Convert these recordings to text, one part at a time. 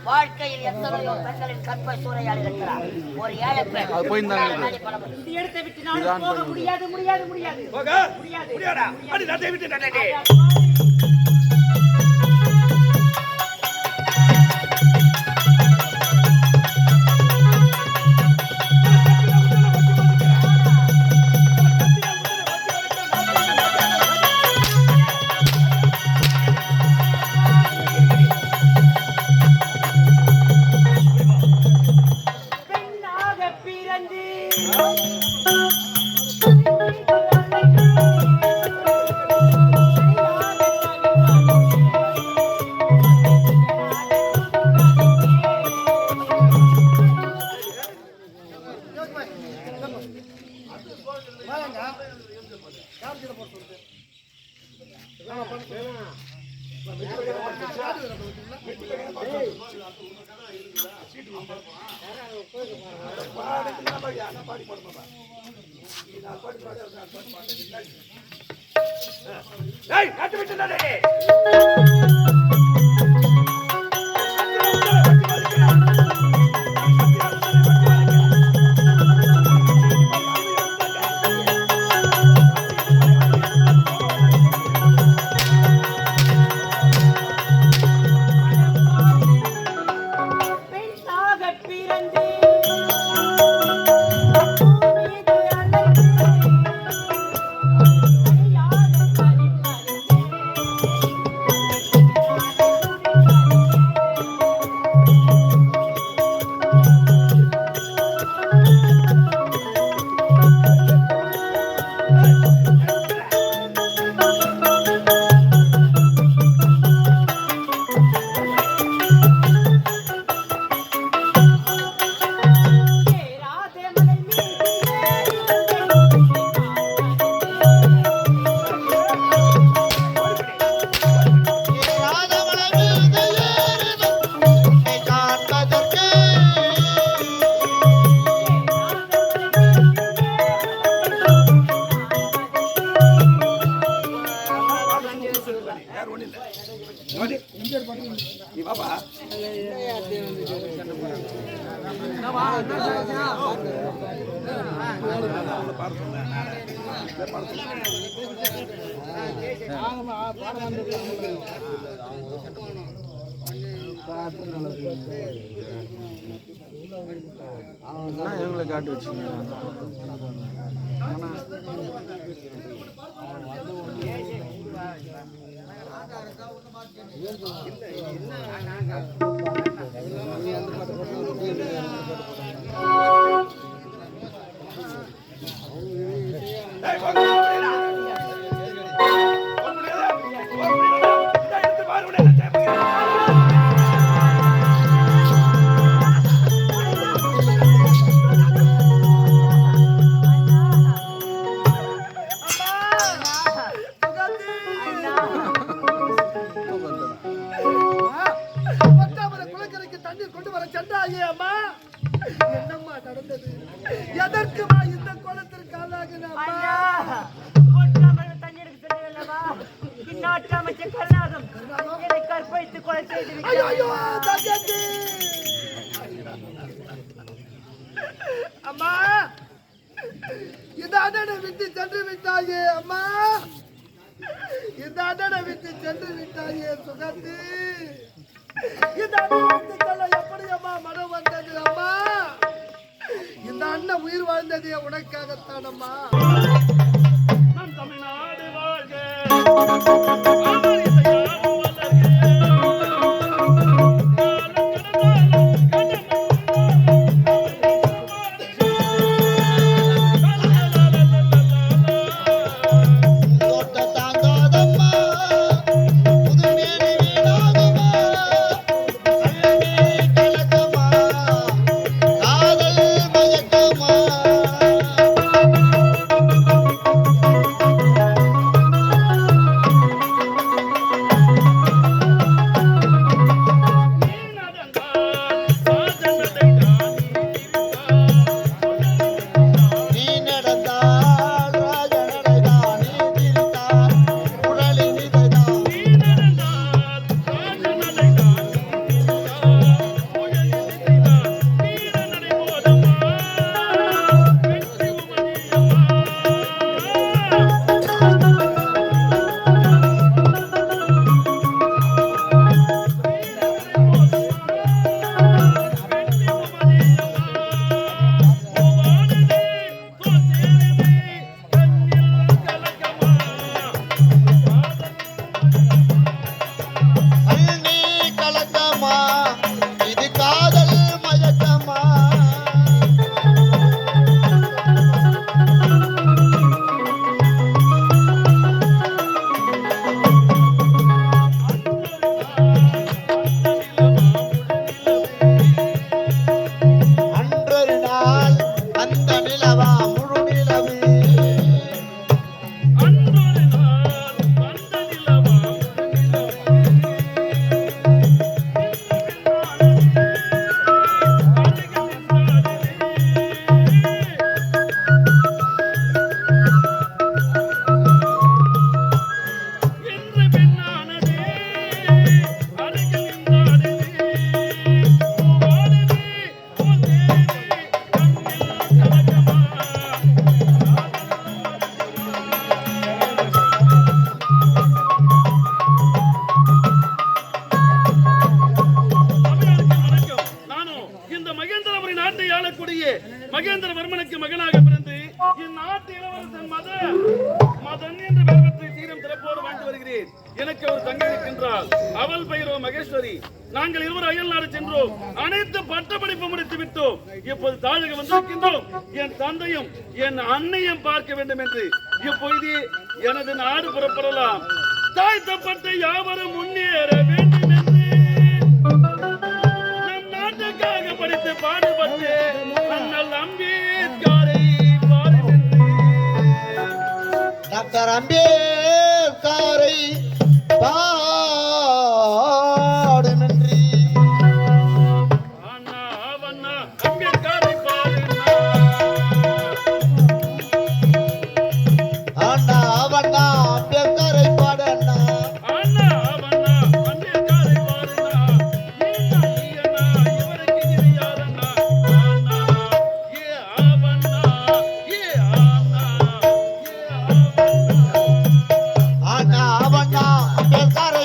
வாழ்க்கையில் எத்தனையோ பெண்களின் கற்பை சூறையாடி இருக்கிறார். ஒரு ஏழை பெண் இந்த இடத்தை விட்டு நான் போக முடியாது முடியாது முடியாது எங்களை காட்டி வச்சுங்க. அம்மா இந்த அண்ணனை விட்டு சென்று விட்டாயே அம்மா, இந்த அண்ணனை விட்டு சென்று விட்டாயே சுகந்தி, இந்த அண்ணனை விட்டு செல்ல எப்படி அம்மா மனம் வந்தது அம்மா? இந்த அண்ணன் உயிர் வாழ்ந்ததே உனக்காகத்தான் அம்மா. தமிழ்நாடு வாழ்க. வாழக்கூடிய மகேந்திரவர்மனுக்கு மகனாக பிறந்து இந்நாட்டு இளவரசன் மதன் என்ற பெருமத்தை சீரம் திறப்போடு வாழ்ந்து வருகிறேன். எனக்கு ஒரு தங்கை இருக்கின்றாள். அவள் பெயரோ மகேஸ்வரி. நாங்கள் இருவர் அயல் நாடு சென்றோம். அனைத்து பட்டப்படிப்பு முடித்து விட்டோம். இப்போது தாழக வந்திருக்கின்றோம். என் தந்தையும் என் அன்னையும் பார்க்க வேண்டும் என்று. இப்பொழுது எனது நாடு புறப்படலாம். தாழ்த்தப்பட்ட யாவரும் முன்னேற வேண்டும் என்று நம் நாட்டுக்காக படித்து பாடுபட்டு அண்ணல் அம்பேத்கரை பாடுகின்றேன். டாக்டர் அம்பேத்கரை பாடுமென்றி அண்ணா அவண்ணா அம்பேத்கரை பாடுனா அண்ணா அவண்ணா அம்பேத்கரை பாடண்ணா அண்ணா அவண்ணா அம்பேத்கரை பாடுனா நீனா இவருக்கு இது யாரண்ணா அண்ணா ஏ அவண்ணா ஏ அண்ணா ஏ அவண்ணா அண்ணா அவண்ணா அம்பேத்கரை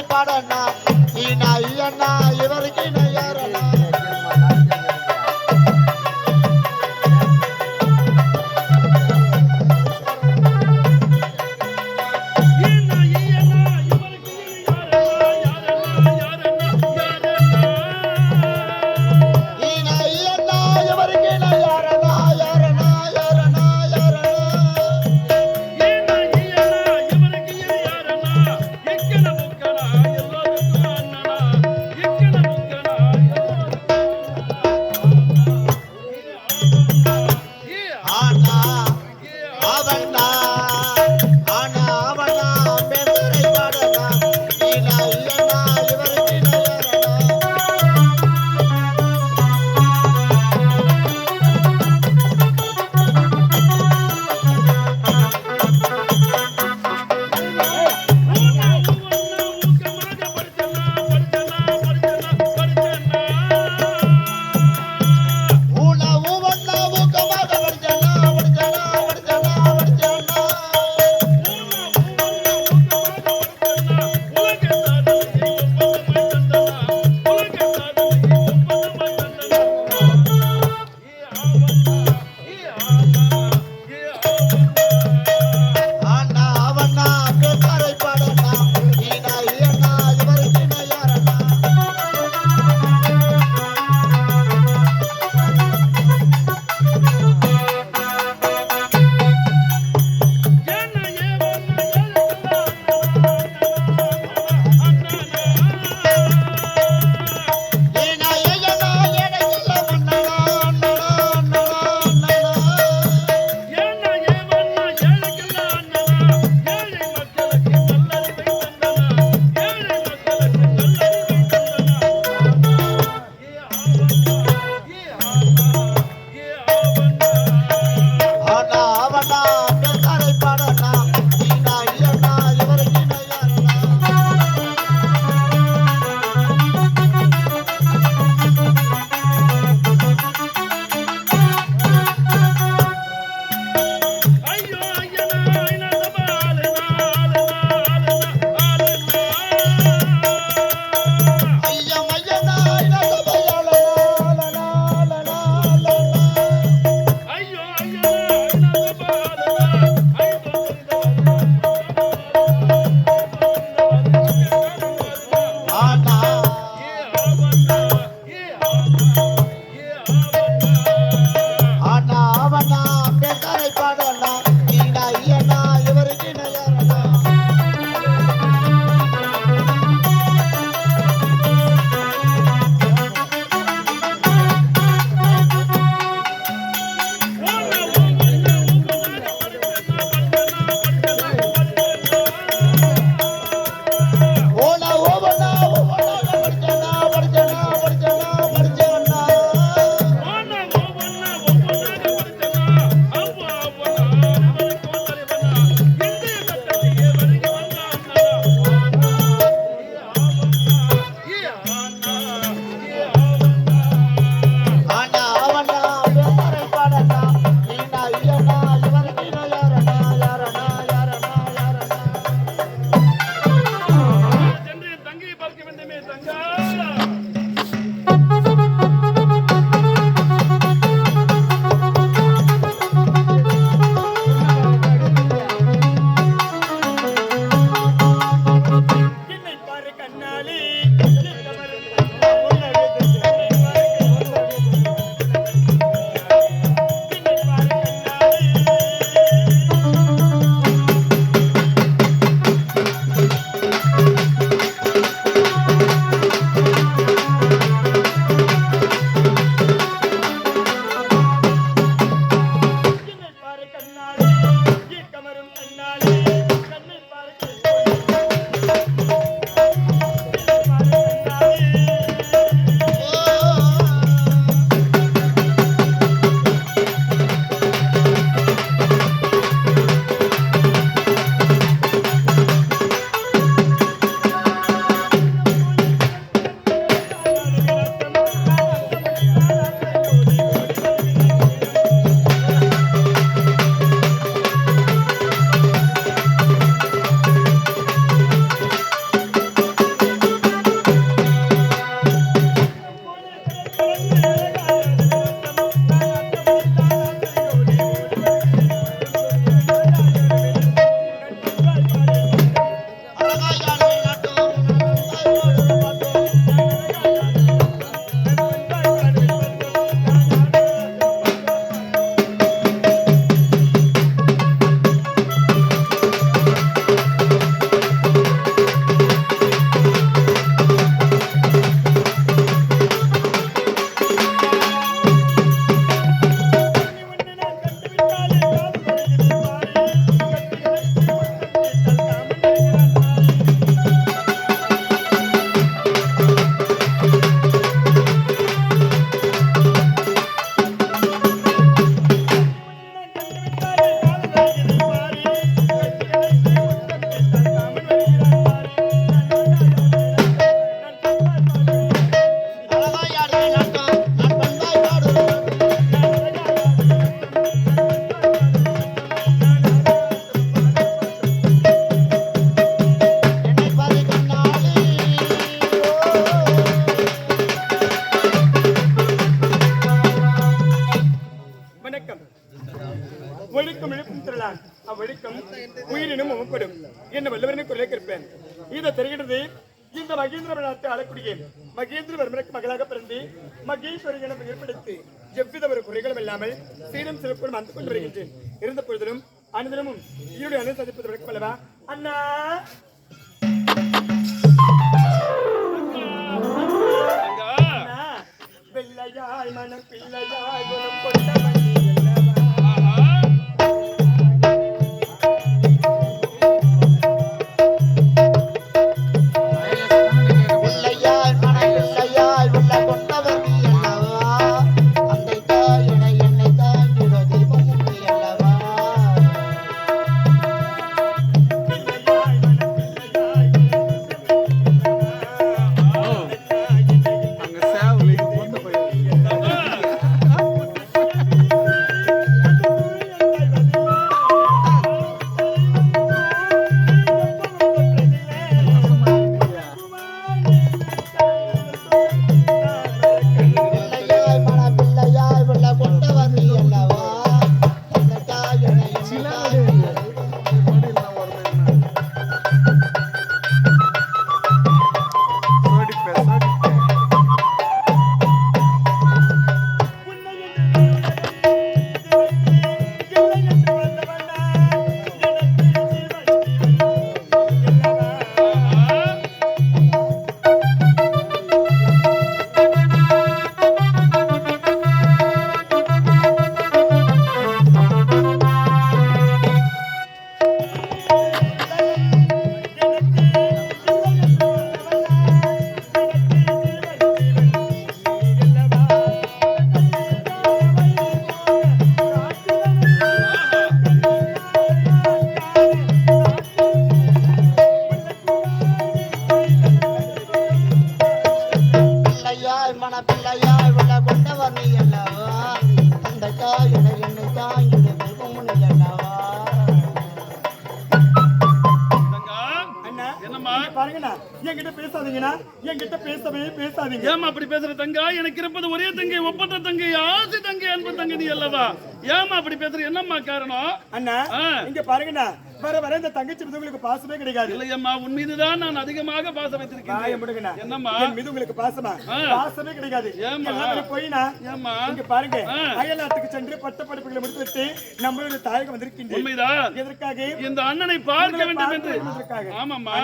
சொல்லலாம் அவ்வழிக்கும் உயிரினும் உமப்படும் என்ன வல்லவரின் குரலை கேட்பேன். இதை தெரிகிறது இந்த மகேந்திரவர்மனை ஆளக்கூடிய மகேந்திரவர்மனுக்கு மகளாக பிறந்து மகேஸ்வரி என ஏற்படுத்தி எவ்வித ஒரு குறைகளும் இல்லாமல் சீரும் சிறப்புடன் வந்து கொண்டு வருகின்றேன். இருந்த பொழுதிலும் அனுதினமும் ஈருடைய அணு சந்திப்பதற்கு அல்லவா அண்ணா பிள்ளையாய் மனம் பிள்ளையாய் குணம் கொண்டவன் ஏமா அப்படி பேசுற தங்கா? எனக்கு இருப்பது ஒரே தங்கை, ஒப்பற்ற தங்கை, ஆசை தங்கை, அன்பு தங்கை நீ அல்லவா? ஏமா அப்படி பேசுற? என்னம்மா காரணம்? அண்ணா இங்க பாருங்கண்ணா, வர வர இந்த தங்கச்சி மீது உங்களுக்கு பாசமே கிடைக்காது. இல்லையம்மா, உன் மீதுதான் நான் அதிகமாக பாசம் வைத்திருக்கேன். என்னம்மா என் மீது உங்களுக்கு பாசமா? பாசமே கிடைக்காது. ஏமா போயினா ஏமா இங்க பாருங்க, அயல்நாட்டுக்கு சென்று பட்ட படிப்புகளை முடித்துவிட்டு நம்மளுடைய தாயகம் வந்திருக்கின்றேன். உண்மைதான். எதற்காக? இந்த அண்ணனை பார்க்க வேண்டும் என்று. ஆமாம்மா,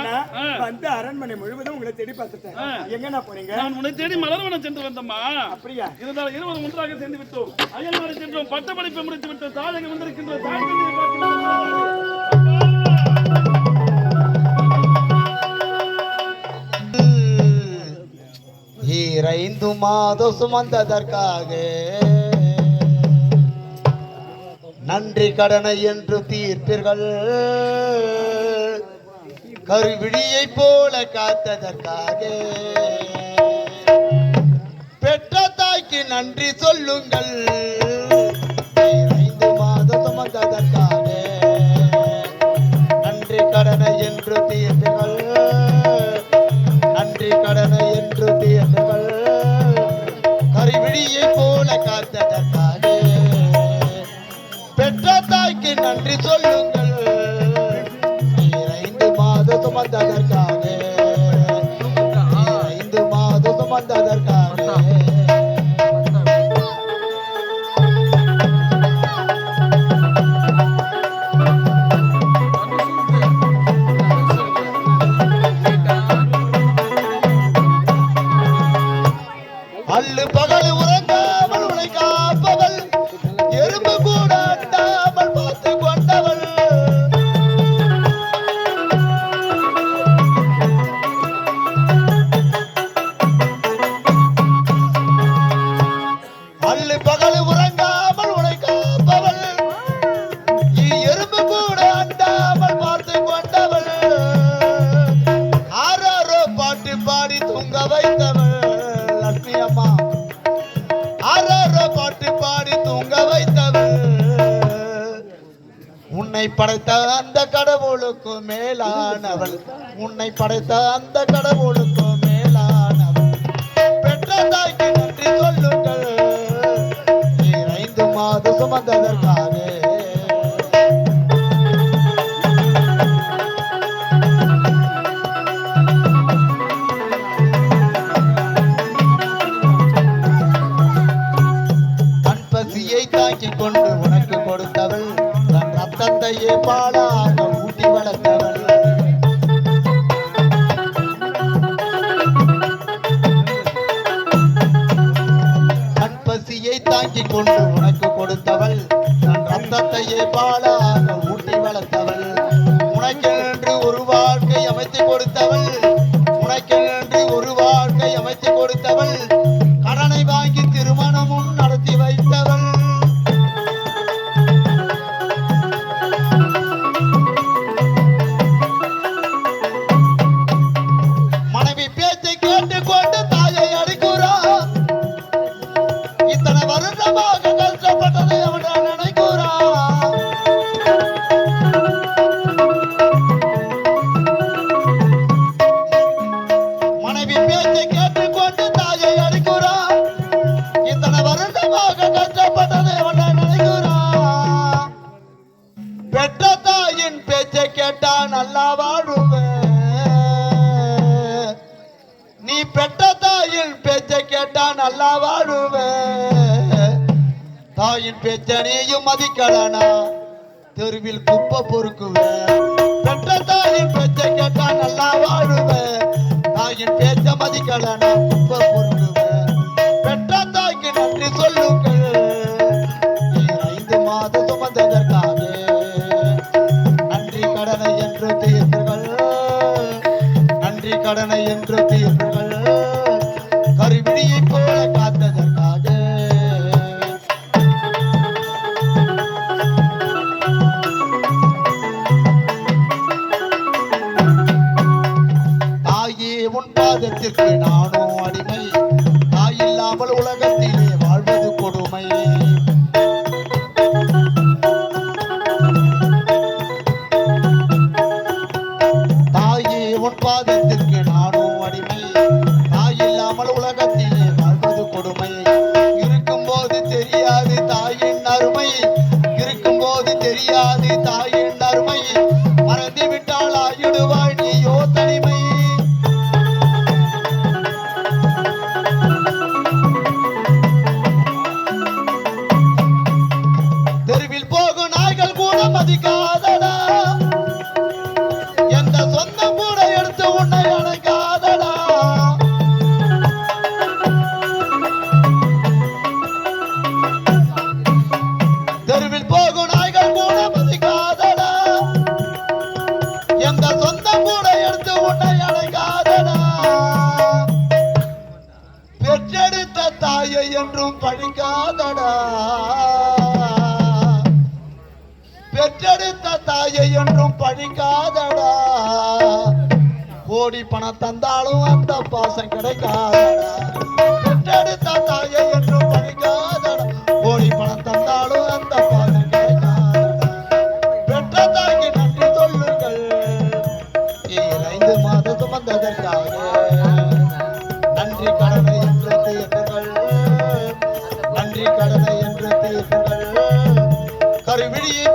வந்து அரண்மனை முழுவதும் உங்களை தேடி பார்த்துட்டேன். எங்கண்ணா போறீங்க? நான் உன்னை தேடி மலர்வனம் சென்று வந்தம்மா. அப்படியா? இருந்தாலும் இருவரும் ஒன்றாக சேர்ந்து விட்டோம். அயல்நாடு சென்றோம், பட்ட படிப்பை முடித்து விட்டு தாயகம் வந்திருக்கின்ற தாய் தந்தையை பார்க்க ஈரைந்து மாதம் சுமந்ததற்காக நன்றி கடனை என்று தீர்ப்பீர்கள். கருவிழியை போல காத்ததற்காக பெற்ற தாய்க்கு நன்றி சொல்லுங்கள். ஈரைந்து மாதம் சுமந்ததற்காக நன்றி கடனை என்று தீர்ப்பீர்கள். நன்றி கடனை என்று தீர்ப்புகள். கருவிழியை போல காத்ததற்காக பெற்ற தாய்க்கு நன்றி சொல்லுங்கள். 5 மாதம் சுமந்ததற்காக 5 மாதம் சுமந்ததற்காக அள்ளு பகல் உறங்காமல் உனை காப்பவள், எறும்பு கூட அண்டாமல் பார்த்து கொண்டவள். அள்ளு பகல் உறங்காமல் உனை காப்பவள், எறும்பு கூட அண்டாமல் பார்த்து கொண்டவள். ஆறாரோ பாட்டு பாடி தூங்க வைத்தவள் லட்சுமி அம்மா. ஆறாரோ பாட்டு பாடி தூங்க வைத்தவள். உன்னை படைத்த அந்த கடவுளுக்கு மேலானவள். உன்னை படைத்த அந்த கடவுளுக்கு மேலானவள். பெற்ற தாய்க்கு நன்றி சொல்லுங்கள். 5 மாதம் சுமந்ததற்காக தாங்கிக் கொண்டு உனக்கு கொடுத்தவள் தன் ரத்தத்தையே பாலாக ஊட்டி வளர்த்தவள் கற்பசியை தாங்கிக் கொண்டு உனக்கு கொடுத்தவள் தன் ரத்தத்தையே பாலாக ஊட்டி வளர்த்தவள் உனக்கென்று ஒரு வாழ்க்கை அமைத்து கொடுத்தவள் உனக்கென்று ஒரு வாழ்க்கை அமைத்து கொடுத்தவள் கடனை வாங்கி திருமணமும் நடத்தி வைத்தவள் மனைவி பேச்சை கேட்டுக்கொண்டு தாயை அடிக்கிறான் இத்தனை வருடமாக கஷ்டப்பட்டதை அவன் நினைக்கிறான் மனைவி பேச்சை கேட்டுக்கொண்டு தாயை அடிக்கிறான் இத்தனை வருடமாக கஷ்டப்பட்டதை அவன் நினைக்கிறான் பெற்ற தாயின் பேச்சை கேட்டா நல்லா வாழுவேன் நீ பெற்ற தாயின் பேச்சை கேட்டா நல்லா வாழுவேன் தாயின் பேச்ச நீயும் மதிக்கலனா தெருவில் குப்பை பொறுக்குவேன் பெற்ற தாயின் பேச்சை கேட்டா நல்லா வாழுவேன் தாயின் பேச்ச மதிக்கலனா குப்பை பொறுக்குவேன் பெற்ற தாய்க்கு நன்றி சொல்லுங்கள் 5 மாத சுமந்ததற்காக நன்றி கடனை என்று தீர்த்துகள் நன்றி கடனை என்று தீர்த்துகள் கருவிழியை போல காத்ததற்காக தாயே உன் பாதத்திற்கு நானும் அடிமை தாயில்லாமல் உலகத்திலே வாழ்வது கொடுமை தாயே உன் பாதத்திற்கு நானும் அடிமை தாயில்லாமல் உலகத்திலே வாழ்வது கொடுமை இருக்கும்போது தெரியாது தாயின் அருமை இருக்கும்போது தெரியாது தாயின் அருமை மறந்து விட்டால் ஆயிடுவாய் நீயோ தனிமை தெருவில் போகும் நாய்கள் கூட மதிக்காதடா எந்த சொந்தம் கூட எடுத்து உன்னை அணைக்காதடா தெருவில் போகும் நாய்கள் கூட மதிக்காதடா எந்த சொந்தம் கூட எடுத்து உன்னை அணைக்காதடா பெற்றெடுத்த தாயை என்றும் பழிக்காதடா பெற்றெடுத்த தாயை என்றும் பழிக்காதடா கோடி பணம் தந்தாலும் அந்த பாசம் கிடைக்காதடா பெற்றெடுத்த தாயை என்றும் பழிக்காதடா கோடி பணம் தந்தாலும் அந்த பாசம் கிடைக்காதடா பெற்ற தாய்க்கு நன்றி சொல்லுங்கள் 5 மாத சுமந்ததற்காக நன்றி கடனை என்று தீர்த்துங்கள் நன்றி கடனை என்று தீர்த்துங்கள் கருவிழியை